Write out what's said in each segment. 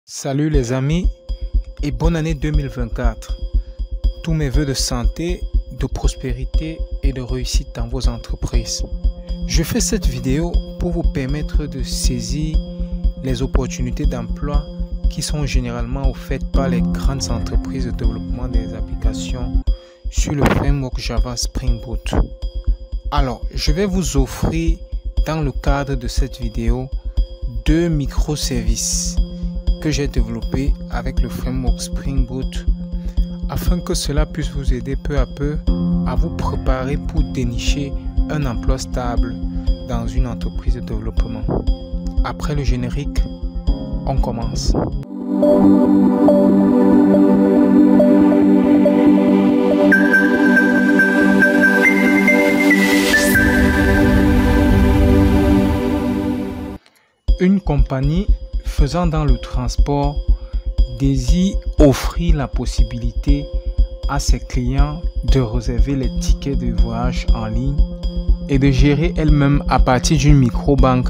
Salut les amis et bonne année 2024. Tous mes voeux de santé, de prospérité et de réussite dans vos entreprises. Je fais cette vidéo pour vous permettre de saisir les opportunités d'emploi qui sont généralement offertes par les grandes entreprises de développement des applications sur le framework Java Spring Boot. Alors, je vais vous offrir dans le cadre de cette vidéo deux microservices que j'ai développé avec le framework Spring Boot afin que cela puisse vous aider peu à peu à vous préparer pour dénicher un emploi stable dans une entreprise de développement. Après le générique, on commence. Une compagnie faisant dans le transport désire offrir la possibilité à ses clients de réserver les tickets de voyage en ligne et de gérer elle-même à partir d'une microbanque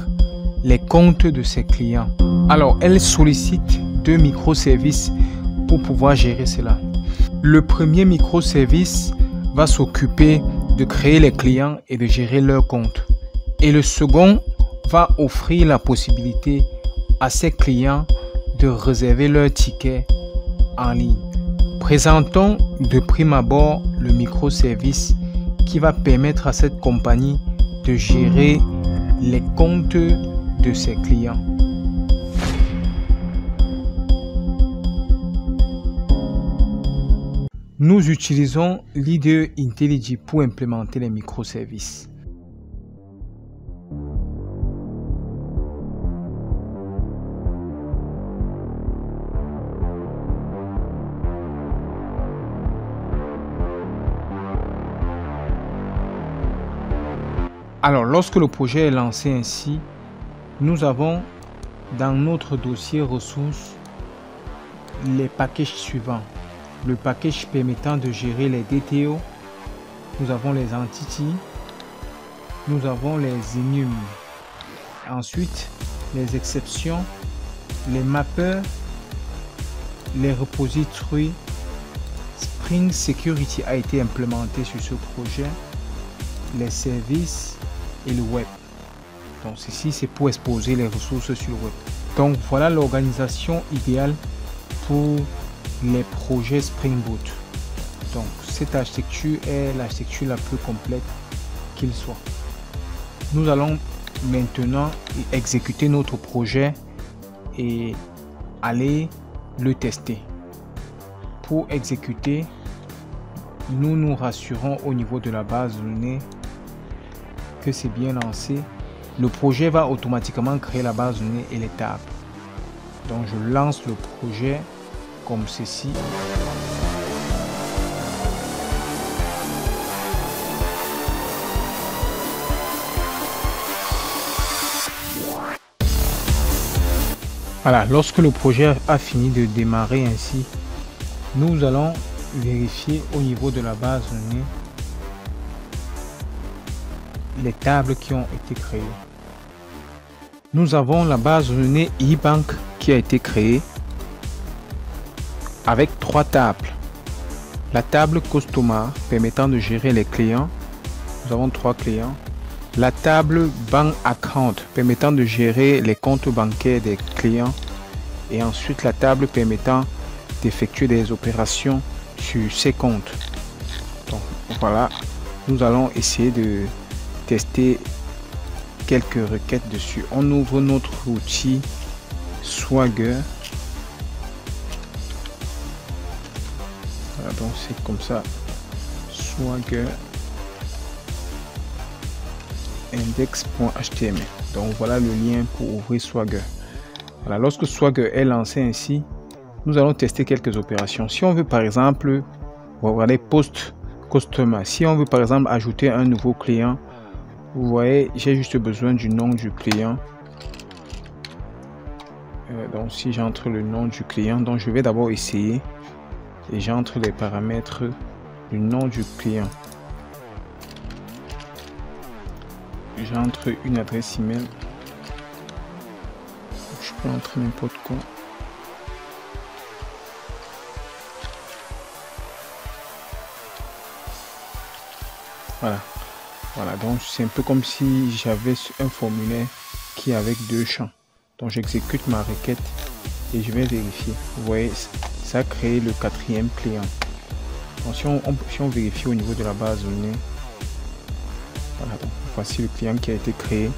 les comptes de ses clients. Alors, elle sollicite deux microservices pour pouvoir gérer cela. Le premier microservice va s'occuper de créer les clients et de gérer leurs comptes. Et le second va offrir la possibilité à ses clients de réserver leurs tickets en ligne. Présentons de prime abord le microservice qui va permettre à cette compagnie de gérer les comptes de ses clients. Nous utilisons l'IDE IntelliJ pour implémenter les microservices. Alors, lorsque le projet est lancé ainsi, nous avons dans notre dossier ressources les packages suivants. Le package permettant de gérer les DTO, nous avons les entities, nous avons les enums, ensuite les exceptions, les mappers, les repositories. Spring Security a été implémenté sur ce projet, les services et le web. Donc ceci c'est pour exposer les ressources sur le web. Donc voilà l'organisation idéale pour les projets Spring Boot. Donc cette architecture est l'architecture la plus complète qu'il soit. Nous allons maintenant exécuter notre projet et aller le tester. Pour exécuter, nous nous rassurons au niveau de la base de données que c'est bien lancé. Le projet va automatiquement créer la base de données et les tables. Donc je lance le projet comme ceci. Voilà, lorsque le projet a fini de démarrer ainsi, nous allons vérifier au niveau de la base de données les tables qui ont été créées. Nous avons la base de données eBank qui a été créée avec trois tables. La table Customer permettant de gérer les clients. Nous avons trois clients. La table Bank Account permettant de gérer les comptes bancaires des clients. Et ensuite la table permettant d'effectuer des opérations sur ces comptes. Donc voilà, nous allons essayer de tester quelques requêtes dessus. On ouvre notre outil Swagger. Voilà, donc c'est comme ça. Swagger index.html. Donc voilà le lien pour ouvrir Swagger. Voilà, lorsque Swagger est lancé ainsi, nous allons tester quelques opérations. Si on veut par exemple, on va regarder Post Customer. Si on veut par exemple ajouter un nouveau client, vous voyez, j'ai juste besoin du nom du client. Donc si j'entre le nom du client, donc je vais d'abord essayer et j'entre les paramètres du nom du client. J'entre une adresse email. Je peux entrer n'importe quoi. Voilà, donc c'est un peu comme si j'avais un formulaire qui est avec 2 champs. Donc j'exécute ma requête et je vais vérifier. Vous voyez, ça a créé le 4e client. Donc si on vérifie au niveau de la base de données, voilà, donc voici le client qui a été créé.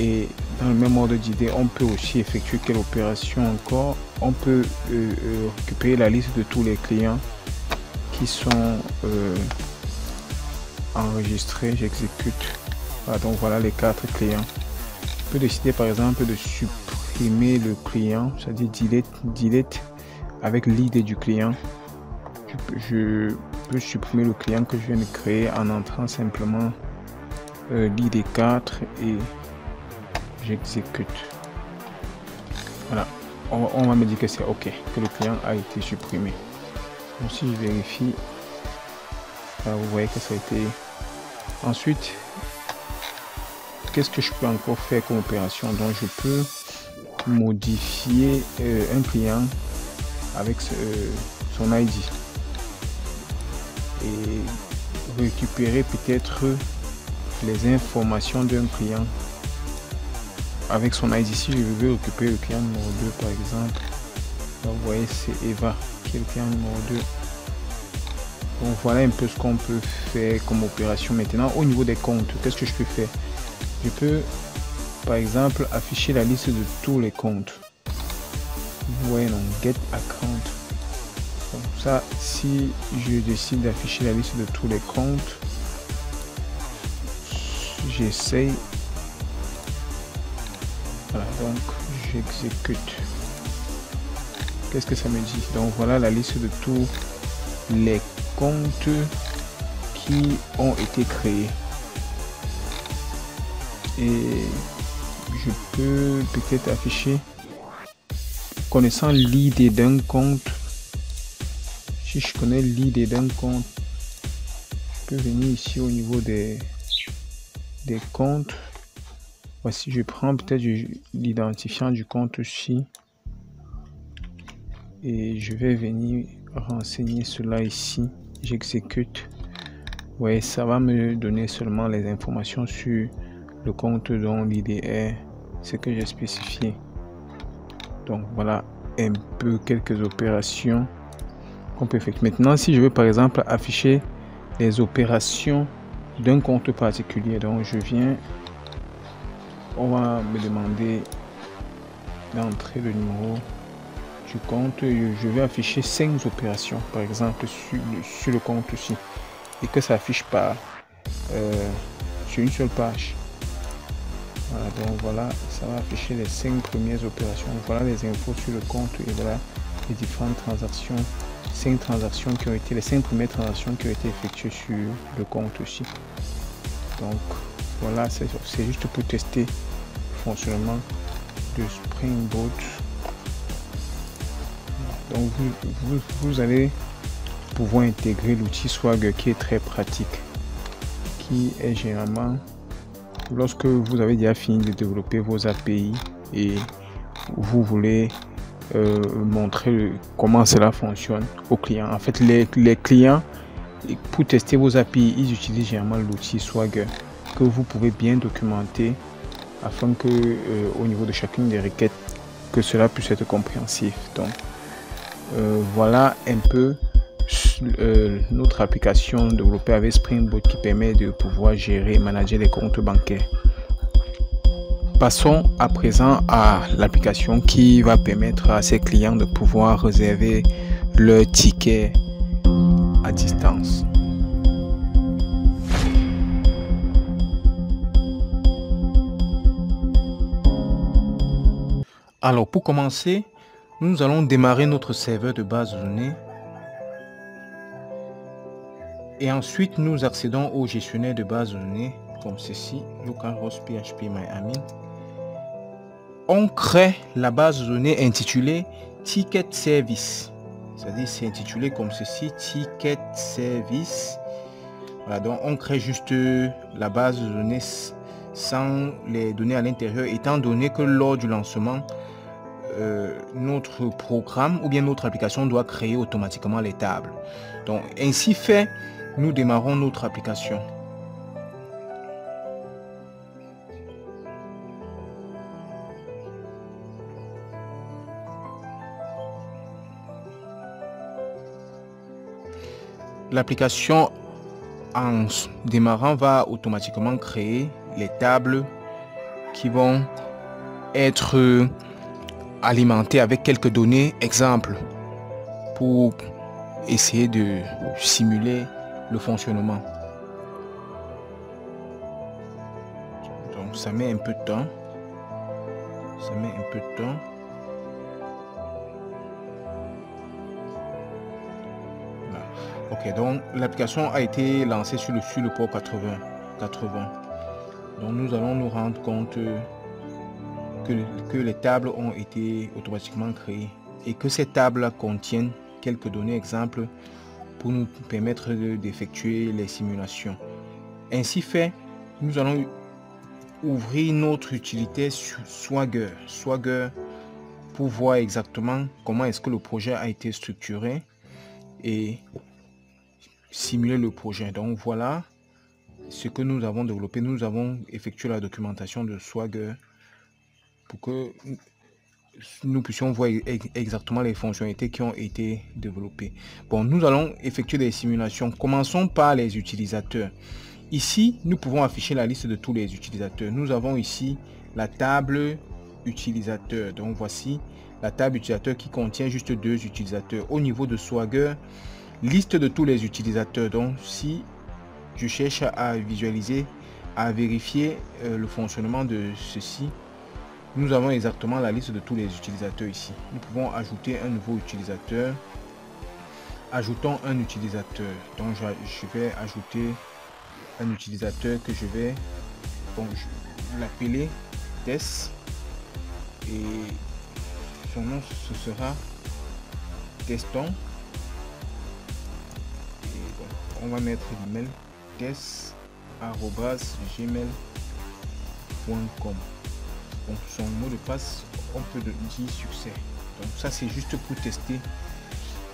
Et dans le même ordre d'idée, on peut aussi effectuer quelle opération encore. On peut récupérer la liste de tous les clients qui sont enregistrés. J'exécute. Voilà, donc voilà les 4 clients. Je peux décider par exemple de supprimer le client, c'est-à-dire delete avec l'idée du client. Je peux supprimer le client que je viens de créer en entrant simplement l'id 4 et j'exécute. Voilà, on va me dire que c'est OK, que le client a été supprimé. Donc si je vérifie, là, vous voyez que ça a été. Ensuite, qu'est-ce que je peux encore faire comme opération? Donc je peux modifier un client avec son ID et récupérer peut-être les informations d'un client avec son ID. Si je veux récupérer le client numéro 2 par exemple, donc vous voyez c'est Eva qui est le client numéro 2. Donc voilà un peu ce qu'on peut faire comme opération. Maintenant au niveau des comptes, qu'est-ce que je peux faire? Je peux par exemple afficher la liste de tous les comptes. Vous voyez donc get account. Donc ça, si je décide d'afficher la liste de tous les comptes, j'essaye. Voilà, donc j'exécute. Qu'est-ce que ça me dit? Donc voilà la liste de tous les comptes qui ont été créés. Et je peux peut-être afficher, connaissant l'idée d'un compte. Si je connais l'idée d'un compte, je peux venir ici au niveau des comptes. Voici, je prends peut-être l'identifiant du compte aussi et je vais venir renseigner cela ici. J'exécute. Vous voyez, ça va me donner seulement les informations sur le compte dont l'idée est ce que j'ai spécifié. Donc voilà un peu quelques opérations qu'on peut faire. Maintenant, si je veux par exemple afficher les opérations d'un compte particulier, donc je viens, on va me demander d'entrer le numéro du compte. Je vais afficher 5 opérations par exemple sur le compte aussi et que ça affiche pas sur une seule page. Voilà, donc voilà, ça va afficher les 5 premières opérations. Voilà les infos sur le compte et voilà les différentes transactions. 5 transactions qui ont été, les 5 premières transactions qui ont été effectuées sur le compte aussi. Donc voilà, c'est juste pour tester le fonctionnement de Spring Boot. Donc vous allez pouvoir intégrer l'outil Swagger qui est très pratique, qui est généralement lorsque vous avez déjà fini de développer vos API et vous voulez montrer comment cela fonctionne aux clients. En fait, les clients, pour tester vos API, ils utilisent généralement l'outil Swagger que vous pouvez bien documenter afin que au niveau de chacune des requêtes, que cela puisse être compréhensif. Donc voilà un peu notre application développée avec Spring Boot qui permet de pouvoir gérer et manager les comptes bancaires. Passons à présent à l'application qui va permettre à ses clients de pouvoir réserver leur ticket à distance. Alors pour commencer, nous allons démarrer notre serveur de base de données et ensuite nous accédons au gestionnaire de base de données comme ceci, localhost php myadmin. On crée la base de données intitulée Ticket Service, c'est-à-dire c'est intitulé comme ceci, Ticket Service. Voilà, donc on crée juste la base de données sans les données à l'intérieur, étant donné que lors du lancement, notre programme ou bien notre application doit créer automatiquement les tables. Donc ainsi fait, nous démarrons notre application. L'application en démarrant va automatiquement créer les tables qui vont être alimentées avec quelques données exemples pour essayer de simuler le fonctionnement. Donc ça met un peu de temps. Voilà. Ok, donc l'application a été lancée sur le port 80. Donc nous allons nous rendre compte que les tables ont été automatiquement créées et que ces tables contiennent quelques données exemples pour nous permettre d'effectuer les simulations. Ainsi fait, nous allons ouvrir notre utilité sur Swagger pour voir exactement comment est-ce que le projet a été structuré et simuler le projet. Donc voilà ce que nous avons développé. Nous avons effectué la documentation de Swagger pour que nous puissions voir exactement les fonctionnalités qui ont été développées. Bon, nous allons effectuer des simulations. Commençons par les utilisateurs. Ici, nous pouvons afficher la liste de tous les utilisateurs. Nous avons ici la table utilisateur. Donc voici la table utilisateur qui contient juste 2 utilisateurs. Au niveau de Swagger, liste de tous les utilisateurs. Donc si je cherche à visualiser, à vérifier le fonctionnement de ceci, nous avons exactement la liste de tous les utilisateurs ici. Nous pouvons ajouter un nouveau utilisateur. Ajoutons un utilisateur. Donc je vais ajouter un utilisateur que je vais l'appeler Tess et son nom ce sera Teston. Et donc, on va mettre l'email tess@gmail.com. Donc son mot de passe, on peut dire succès. Donc ça c'est juste pour tester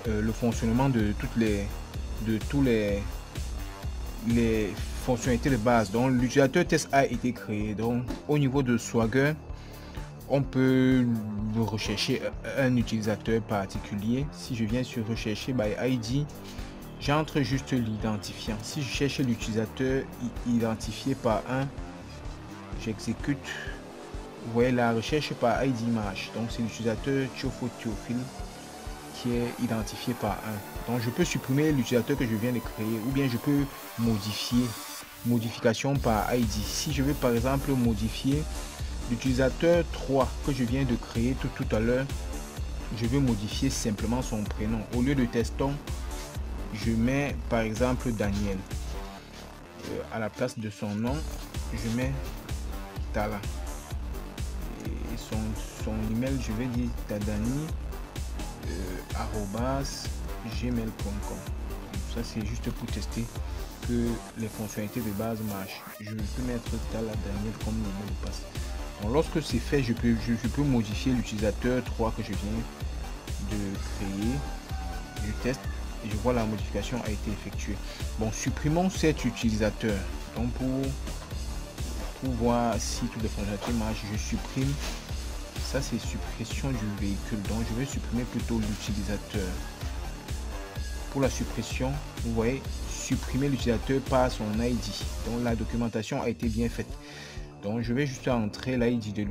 le fonctionnement de tous les fonctionnalités de base. Donc l'utilisateur test a été créé. Donc au niveau de Swagger, on peut rechercher un utilisateur particulier. Si je viens sur rechercher by ID, j'entre juste l'identifiant. Si je cherche l'utilisateur identifié par un, j'exécute. Vous voyez la recherche par ID image. Donc c'est l'utilisateur Thiofo Théophile qui est identifié par un. Donc je peux supprimer l'utilisateur que je viens de créer ou bien je peux modifier. Modification par ID. Si je veux par exemple modifier l'utilisateur 3 que je viens de créer tout à l'heure, je veux modifier simplement son prénom. Au lieu de Teston, je mets par exemple Daniel. À la place de son nom, je mets Tala. Et son email, je vais dire tadani @gmail.com. Ça c'est juste pour tester que les fonctionnalités de base marchent. Je peux mettre Tala Daniel comme le mot de passe. Donc lorsque c'est fait, je peux modifier l'utilisateur 3 que je viens de créer. Je teste et je vois la modification a été effectuée. Bon, supprimons cet utilisateur. Donc pour voir si toutes les fonctionnalités marchent, je supprime. Ça c'est suppression du véhicule. Donc je vais supprimer plutôt l'utilisateur. Pour la suppression, vous voyez, supprimer l'utilisateur par son ID. Donc la documentation a été bien faite. Donc je vais juste entrer l'ID de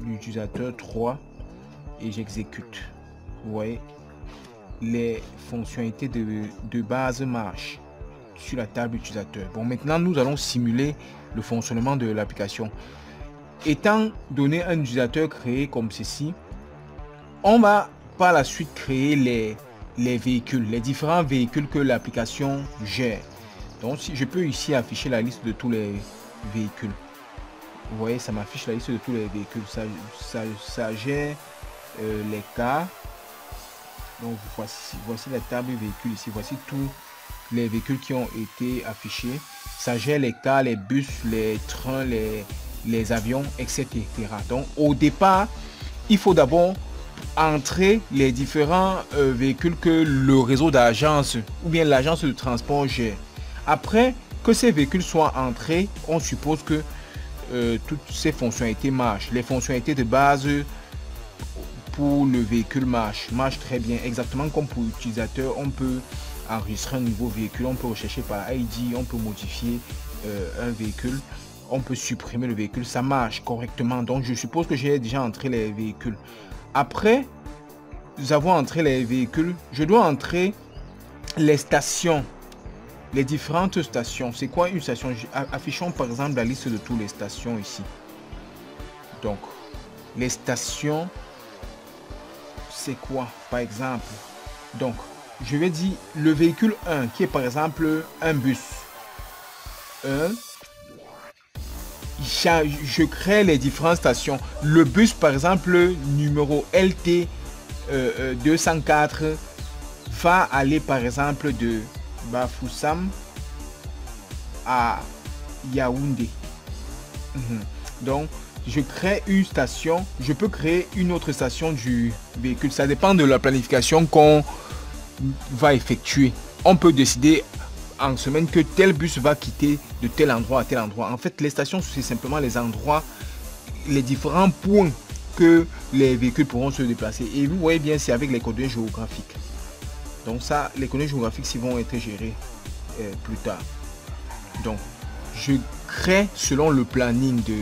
l'utilisateur 3 et j'exécute. Vous voyez, les fonctionnalités de base marchent sur la table utilisateur. Bon, maintenant nous allons simuler le fonctionnement de l'application. Étant donné un utilisateur créé comme ceci, on va par la suite créer les véhicules, les différents véhicules que l'application gère. Donc si je peux ici afficher la liste de tous les véhicules. Vous voyez, ça m'affiche la liste de tous les véhicules. Ça gère les cars. Donc voici la table véhicule ici. Voici tous les véhicules qui ont été affichés. Ça gère les cars, les bus, les trains, les avions, etc. Donc au départ, il faut d'abord entrer les différents véhicules que le réseau d'agence ou bien l'agence de transport gère. Après que ces véhicules soient entrés, on suppose que toutes ces fonctionnalités marchent. Les fonctionnalités de base pour le véhicule marchent très bien. Exactement comme pour l'utilisateur, on peut enregistrer un nouveau véhicule, on peut rechercher par ID, on peut modifier un véhicule, on peut supprimer le véhicule, ça marche correctement. Donc je suppose que j'ai déjà entré les véhicules. Après nous avons entré les véhicules, je dois entrer les stations, les différentes stations. C'est quoi une station? Affichons par exemple la liste de toutes les stations ici. Donc les stations, c'est quoi par exemple? Donc je vais dire le véhicule 1 qui est par exemple un bus. Je crée les différentes stations. Le bus par exemple numéro LT 204 va aller par exemple de Bafoussam à Yaoundé. Donc je crée une station, je peux créer une autre station du véhicule. Ça dépend de la planification qu'on va effectuer. On peut décider en semaine que tel bus va quitter de tel endroit à tel endroit. En fait, les stations, c'est simplement les endroits, les différents points que les véhicules pourront se déplacer. Et vous voyez bien, c'est avec les coordonnées géographiques. Donc ça, les coordonnées géographiques ils vont être gérées plus tard. Donc, je crée selon le planning de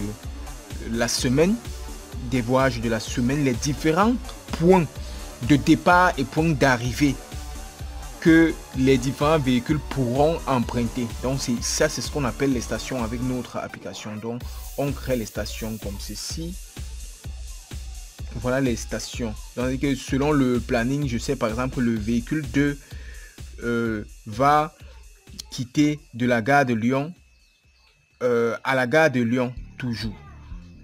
la semaine, des voyages de la semaine, les différents points de départ et points d'arrivée que les différents véhicules pourront emprunter. Donc ça, c'est ce qu'on appelle les stations avec notre application. Donc on crée les stations comme ceci. Voilà les stations. Donc que selon le planning, je sais par exemple que le véhicule 2 va quitter de la gare de Lyon à la gare de Lyon toujours.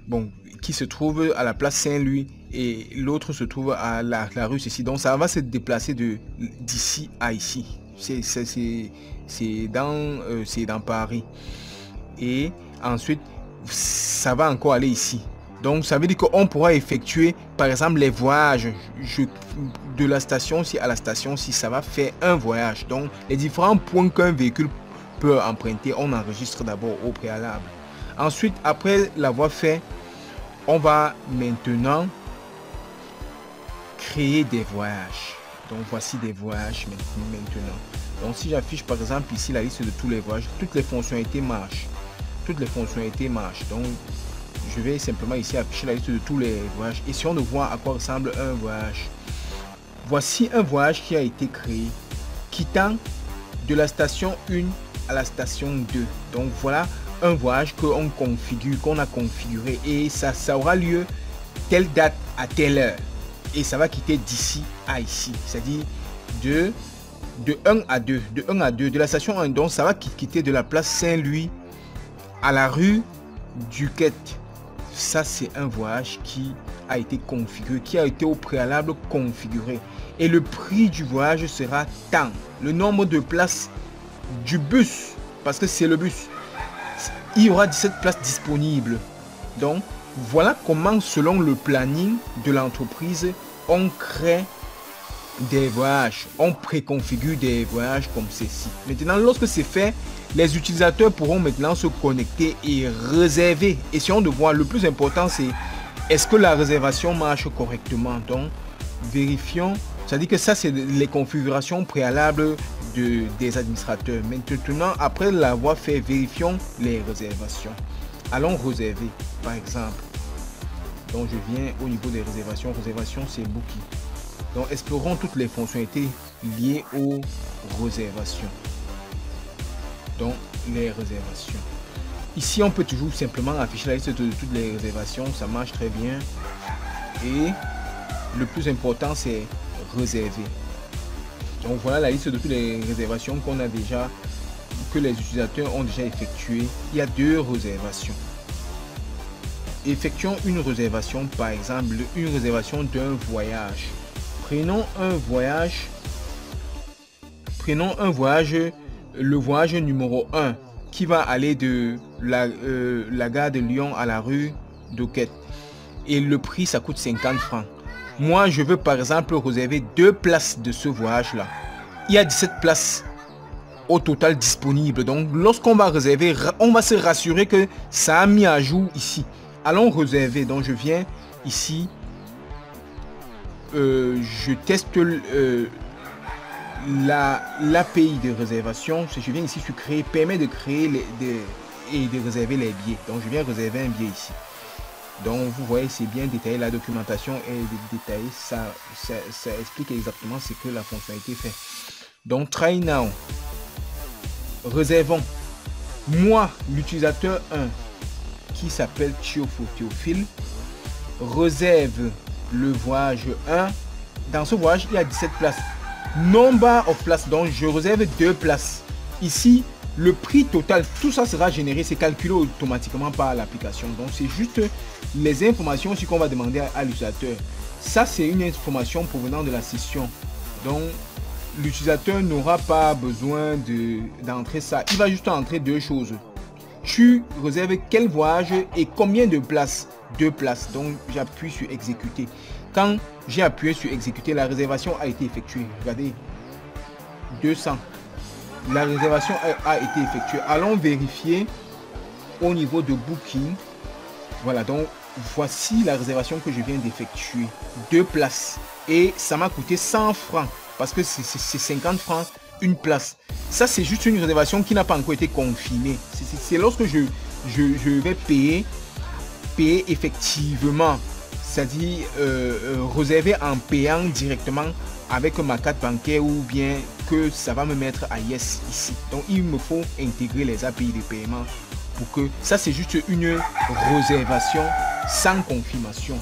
Bon, qui se trouve à la place Saint-Louis et l'autre se trouve à la rue ceci. Donc ça va se déplacer d'ici à ici. C'est dans Paris. Et ensuite, ça va encore aller ici. Donc ça veut dire qu'on pourra effectuer par exemple les voyages de la station ci à la station ci. Ça va faire un voyage. Donc les différents points qu'un véhicule peut emprunter, on enregistre d'abord au préalable. Ensuite, après l'avoir fait, on va maintenant créer des voyages. Donc voici des voyages maintenant. Donc si j'affiche par exemple ici la liste de tous les voyages, toutes les fonctionnalités marchent. Toutes les fonctionnalités marchent. Donc je vais simplement ici afficher la liste de tous les voyages. Et si on voit à quoi ressemble un voyage. Voici un voyage qui a été créé, quittant de la station 1 à la station 2. Donc voilà un voyage qu'on configure, qu'on a configuré, et ça aura lieu telle date à telle heure, et ça va quitter d'ici à ici, c'est-à-dire de 1 à 2, de la station 1. Donc ça va quitter de la place Saint-Louis à la rue Duquette. Ça, c'est un voyage qui a été configuré, qui a été au préalable configuré, et le prix du voyage sera tant. Le nombre de places du bus, parce que c'est le bus, il y aura 17 places disponibles. Donc voilà comment, selon le planning de l'entreprise, on crée des voyages, on préconfigure des voyages comme ceci. Maintenant, lorsque c'est fait, les utilisateurs pourront maintenant se connecter et réserver. Essayons de voir, le plus important c'est est-ce que la réservation marche correctement. Donc vérifions, c'est-à-dire que ça c'est les configurations préalables des administrateurs. Maintenant, après l'avoir fait, vérifions les réservations. Allons réserver par exemple. Donc je viens au niveau des réservations. Réservation, c'est Booking. Donc explorons toutes les fonctionnalités liées aux réservations. Donc les réservations. Ici on peut toujours simplement afficher la liste de toutes les réservations. Ça marche très bien. Et le plus important c'est réserver. Donc voilà la liste de toutes les réservations qu'on a déjà, que les utilisateurs ont déjà effectuées. Il y a 2 réservations. Effectuons une réservation, par exemple une réservation d'un voyage. Prenons un voyage, le voyage numéro 1 qui va aller de la gare de Lyon à la rue Duquette. Et le prix, ça coûte 50 francs. Moi, je veux par exemple réserver 2 places de ce voyage-là. Il y a 17 places au total disponibles. Donc, lorsqu'on va réserver, on va se rassurer que ça a mis à jour ici. Allons réserver. Donc, je viens ici. Je teste l'API de réservation, si je viens ici sur créer, permet de créer et de réserver les billets. Donc je viens réserver un billet ici. Donc vous voyez, c'est bien détaillé, la documentation est détaillée, ça explique exactement ce que la fonctionnalité fait. Donc try now, réservons. Moi, l'utilisateur 1 qui s'appelle Thiofo Théophile, réserve le voyage 1. Dans ce voyage, il y a 17 places. Number of places, donc je réserve 2 places. Ici, le prix total, tout ça sera généré, c'est calculé automatiquement par l'application. Donc c'est juste les informations aussi qu'on va demander à l'utilisateur. Ça, c'est une information provenant de la session. Donc l'utilisateur n'aura pas besoin d'entrer ça. Il va juste entrer 2 choses. Tu réserves quel voyage et combien de places? 2 places. Donc j'appuie sur exécuter. Quand j'ai appuyé sur exécuter, la réservation a été effectuée. Regardez, 200. La réservation a été effectuée. Allons vérifier au niveau de Booking. Voilà, donc voici la réservation que je viens d'effectuer. 2 places. Et ça m'a coûté 100 francs. Parce que c'est 50 francs une place. Ça, c'est juste une réservation qui n'a pas encore été confirmée. C'est lorsque je vais payer effectivement. C'est-à-dire réserver en payant directement avec ma carte bancaire ou bien que ça va me mettre à yes ici. Donc il me faut intégrer les API de paiement pour que ça, c'est juste une réservation sans confirmation.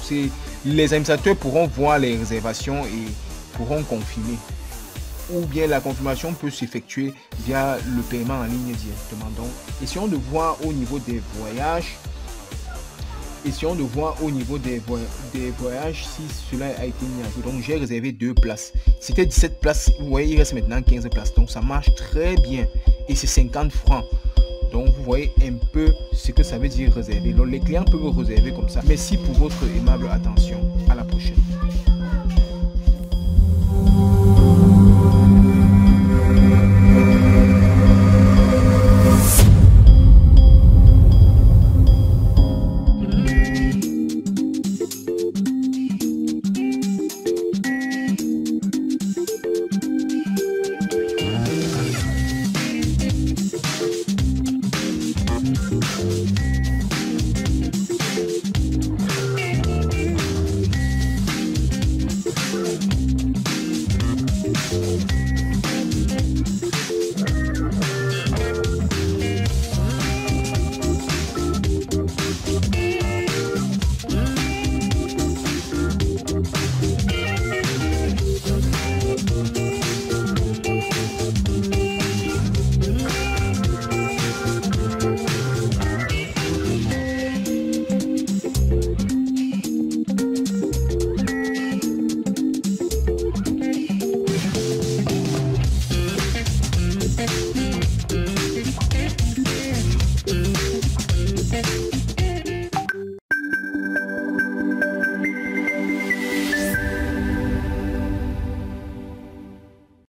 Les administrateurs pourront voir les réservations et pourront confirmer, ou bien la confirmation peut s'effectuer via le paiement en ligne directement. Donc essayons de voir au niveau des voyages. Essayons de voir au niveau des voyages si cela a été mis à jour. Donc j'ai réservé 2 places. C'était 17 places. Vous voyez, il reste maintenant 15 places. Donc ça marche très bien. Et c'est 50 francs. Donc vous voyez un peu ce que ça veut dire réserver. Donc les clients peuvent réserver comme ça. Merci pour votre aimable attention. À la prochaine.